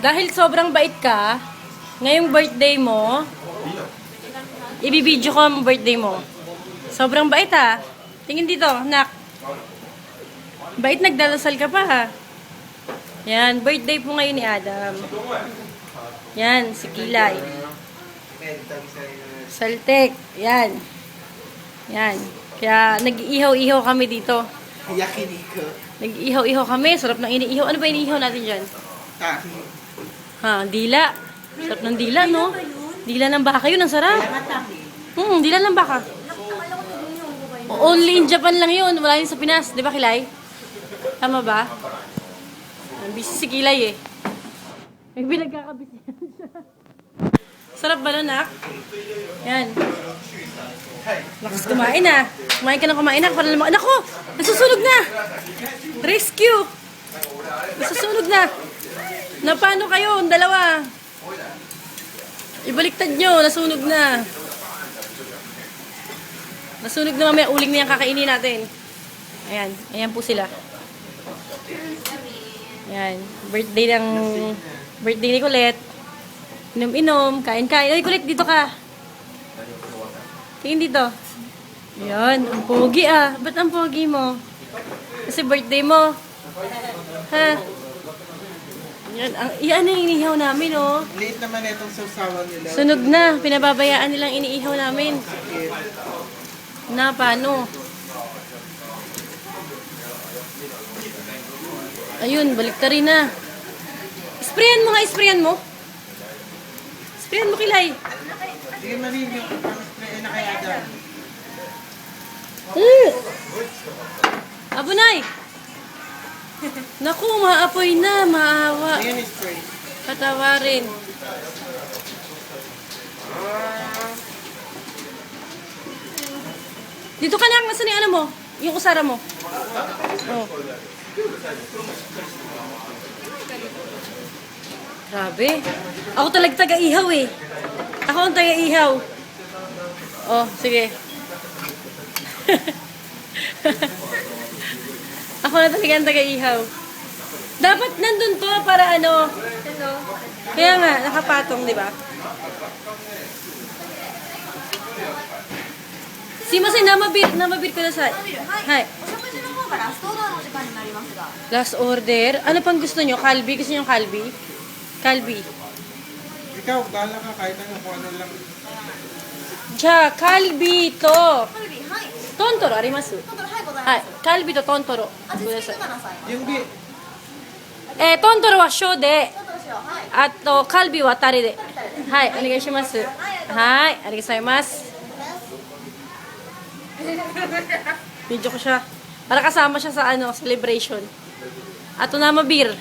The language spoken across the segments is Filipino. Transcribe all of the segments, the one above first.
Dahil sobrang bait ka, ngayong birthday mo, ibibidyo ko ang birthday mo. Sobrang bait ha. Tingin dito, nak. Bait, nagdadasal ka pa ha. Yan, birthday po ngayon ni Adam. Yan, si Kilay. Saltek, yan. Yan. Kaya nag-iihaw-ihaw kami dito. Yakiniko. Nag-iihaw-ihaw kami. Sarap ng iniihaw. Ano ba iniihaw natin dyan? Tahi. Ha, dila. Sarap ng dila, no? Dila ng baka yun, ang sarap. Dila ng baka. Only in Japan lang yun. Wala yun sa Pinas. Di ba, Kilay? Tama ba? Busy si Kilay eh. May pinagkakabisihan siya. Sarap ba nun, nak? Yan. Lakas kumain ah. Kumain ka ng kumain na. Para naman, nako! Nasusunog na! Rescue! Nasusunog na! Napano kayo? Ang dalawa. Ibaliktad nyo. Nasunog na. Nasunog na, mamaya uling na yung kakainin natin. Ayan. Ayan po sila. Ayan. Birthday ni Colette. Inom-inom. Kain-kain. Ay, Colette, dito ka. Tingin dito. Ayan. Ang pogi ah. Ba't ang pogi mo? Kasi birthday mo. Ha? Yan ang inihaw namin, oh. Late naman itong sausawan nila. Sunog na. Pinababayaan nilang iniihaw namin. Na, paano? Ayun, balik ka rin na. Sprayan mo nga, sprayan mo. Sprayan mo, Kilay. Hindi ka marinig yung spray na kaya dyan. Abunay! Naku, maapoy na, maawa. Ayan yung spray. Patawarin. Dito ka na, nasaan yung ano mo? Yung kusara mo. Oh. Grabe. Ako talaga taga-ihaw eh. Ako ang taga-ihaw. Oh, sige. Ako na talaga ang taga-ihaw. Dapat nandun to para ano. Kaya nga, nakapatong, di ba? Simasen, namabir ko na sa... Hai. Last order? Ano pang gusto nyo? Kalbi? Gusto nyo kalbi? Kalbi. Ikaw, bahala ka kahit ano kung ano lang. Ja, kalbi to. Tontoro, arimasu? Hai, kalbi to tontoro. Yung bi... Tontoro wa sho de. Ato, kalbi wa tare de. Hai, onegai shimasu. Hai, arigatou gozaimasu. Video ko siya. Para kasama siya sa ano, celebration. Ato na mabir.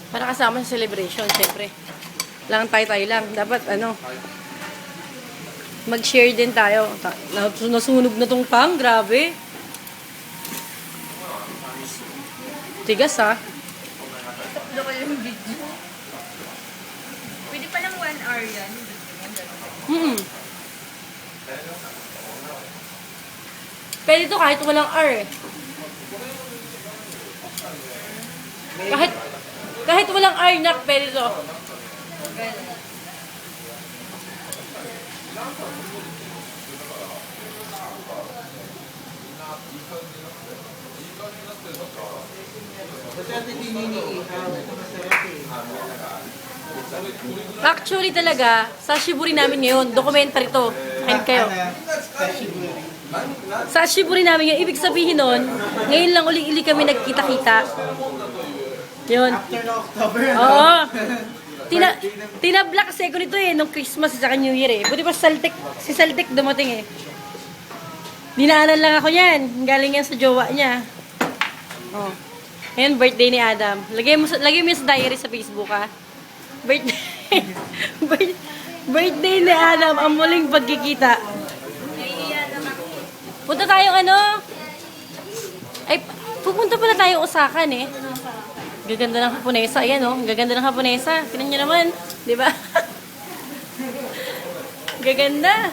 Para kasama sa celebration, siyempre. Lang tayo lang. Dapat, ano, mag-share din tayo. Nasunog na tong pang, grabe. Tigas, ha? Tatlo ko yung video. Pwede palang 1 hour yan. Pwede to kahit walang R eh. Kahit walang R, nak, pwede to. Kasi ate dininiihaw. Ito masarap eh. Actually talaga, sa Shiburi namin ngayon, documentary to. Kain kayo. Sashiburi. Sa Shiburi namin ngayon, ibig sabihin nun, ngayon lang uli-uli kami nagkita-kita. Yun. After na October, ano? Oo. Tinabla kasi ako nito eh, nung Christmas at saka New Year eh. Buti pa si Saltek dumating eh. Dinaanan lang ako yan. Galing yan sa jowa niya. Oh. Ngayon, birthday ni Adam. Lagay mo yan sa diary sa Facebook ha. Birthday ni Adam, ang muling pagkikita. Punta tayong ano? Ay, pupunta pala tayong Osaka eh. Gaganda ng Haponesa. Ayan oh, gaganda ng Haponesa. Tingnan nyo naman. Di ba? Gaganda.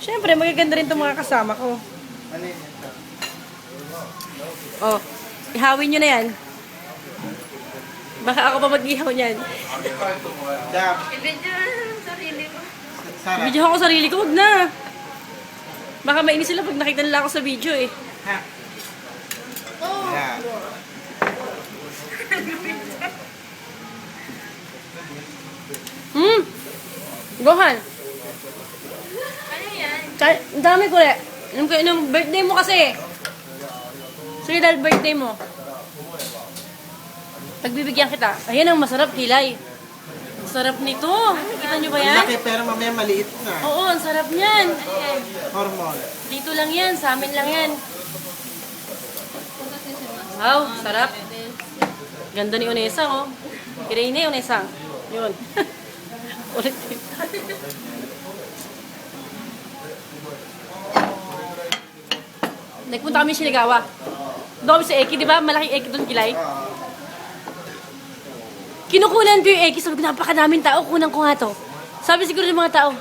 Siyempre, magaganda rin itong mga kasama ko. Ano yun? Oh, ihawin nyo na yan. Baka ako pa mag-ihaw niyan. Dam. I-video na lang sarili mo. Sarap. Video ako sarili ko, huwag na. Baka mainis sila pag nakita nila ako sa video eh. Ha. Yeah. Gohan. Ano yan? Ang dami ko eh. Nung birthday mo kasi. Sige dahil birthday mo. Pagbibigyan kita. Ayan ang masarap, Kilay. Ang sarap nito. Kita nyo ba yan? Laki pero mamaya maliit na. Oo, ang sarap niyan. Hormone. Dito lang yan, sa amin lang yan. Wow, sarap. Ganda ni Onesang, oh. Kirene, Onesang. Yun. Ulit. Nagpunta kami Siligawa. Doon kami sa Eki, di ba? Malaking Eki doon, Kilay. Kinukunan ko yung Eki. Sabi ko, napakadaming tao. Kunan ko nga to. Sabi siguro ng mga tao,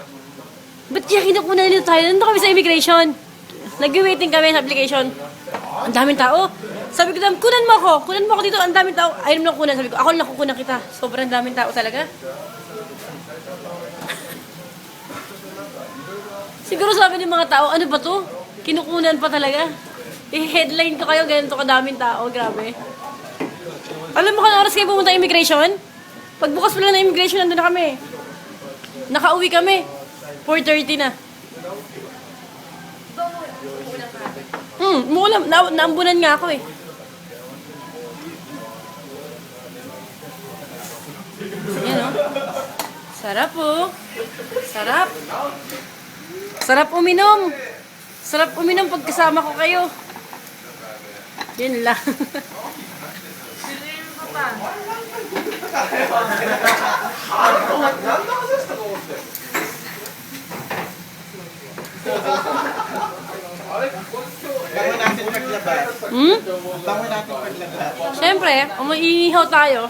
ba't kaya kinukunan nito tayo? Nandun kami sa immigration. Nag-waiting kami sa application. Ang daming tao. Sabi ko, kunan mo ako. Kunan mo ako dito. Ang daming tao. Ayaw mo lang kunan. Sabi ko, ako lang kukunan kita. Sobrang daming tao talaga. Siguro sabi ng mga tao, ano ba to? Kinukunan pa talaga. I-headline ko kayo, ganito kadaming tao. Grabe. Alam mo kung oras kayo pumunta immigration? Pagbukas pa lang ng immigration, nandun na kami. Nakauwi kami. 4:30 na. Umuulam. Naambunan nga ako eh. Yan o. Sarap oh. Sarap. Sarap uminom. Sarap uminom pag kasama ko kayo. Yun lang. Biluin mo pa. Bango natin paglabas. Bango natin paglabas. Siyempre, umiihaw tayo.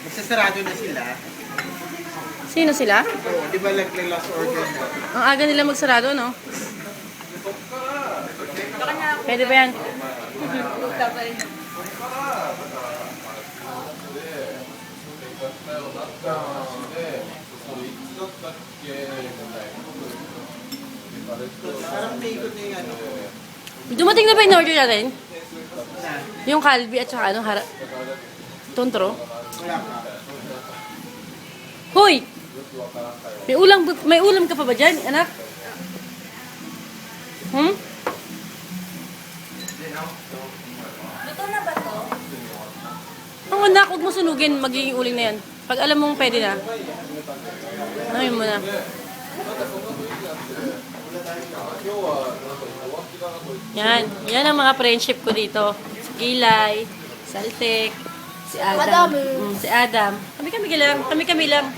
Magsasarado na sila. Sino sila? Oo, di ba last order na? Ang aga nila magsarado, no? Pwede ba yan? Luta pa rin. Parang may ikot na yung ano. Dumating na ba yung order natin? Na, Yung kalbi at saka ano, tontro? wala pa. Hoy! May ulam ka pa ba dyan, anak? Luto na ba to? Ang anak, huwag mo sunugin, magiging uling na yan. Pag alam mong pwede na, namin mo na. Yan ang mga friendship ko dito. Si Kilay, Saltek, si Adam. Si Adam. Kami lang.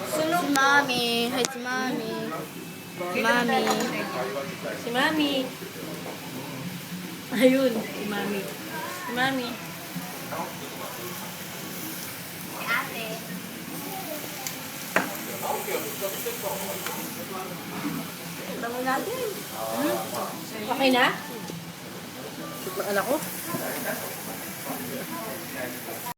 Sunog. Si Mami. Hi, si Mami. Mami. Si Mami. Ayun, si Mami. Si Mami. Ate. Tama natin. Okay na? Anak ko?